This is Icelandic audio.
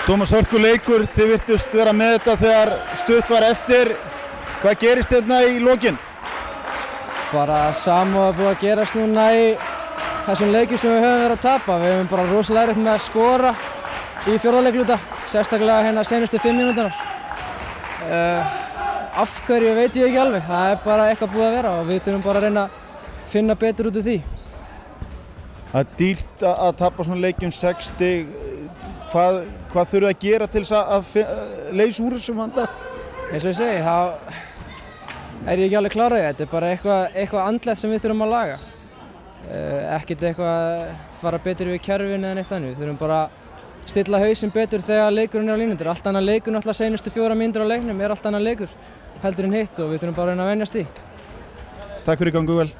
Tómas, hörkuleikur, þið virtust vera með þetta þegar stutt var eftir. Hvað gerist hérna í lokin? Bara sama og búið að gerast núna í þessum leikjum sem við höfum verið að tapa. Við höfum bara rosalega erfitt með að skora í fjórða leikluta, sérstaklega hérna seinustu 5 mínúturnar. Af hverju veit ég ekki alveg, það er bara eitthvað búið að vera og við þurfum bara að reyna að finna betur út úr því. Það er dýrt að tapa svona leikjum 6 stig. Hvað þurfum að gera til þess að leysa úr þessum vanda? Eins og ég segi, þá er ég ekki alveg klár á því. Þetta er bara eitthvað andlegt sem við þurfum að laga. Ekkert eitthvað að fara betur við kerfinu eða neitt þannig. Við þurfum bara að stilla hausinn betur þegar leikurinn er á línunni. Þetta er allt annað leikur, náttúrulega seinustu 4 mínútur á leiknum er allt annað leikur heldur en hitt og við þurfum bara að reyna að venjast í. Takk fyrir, gangu vel.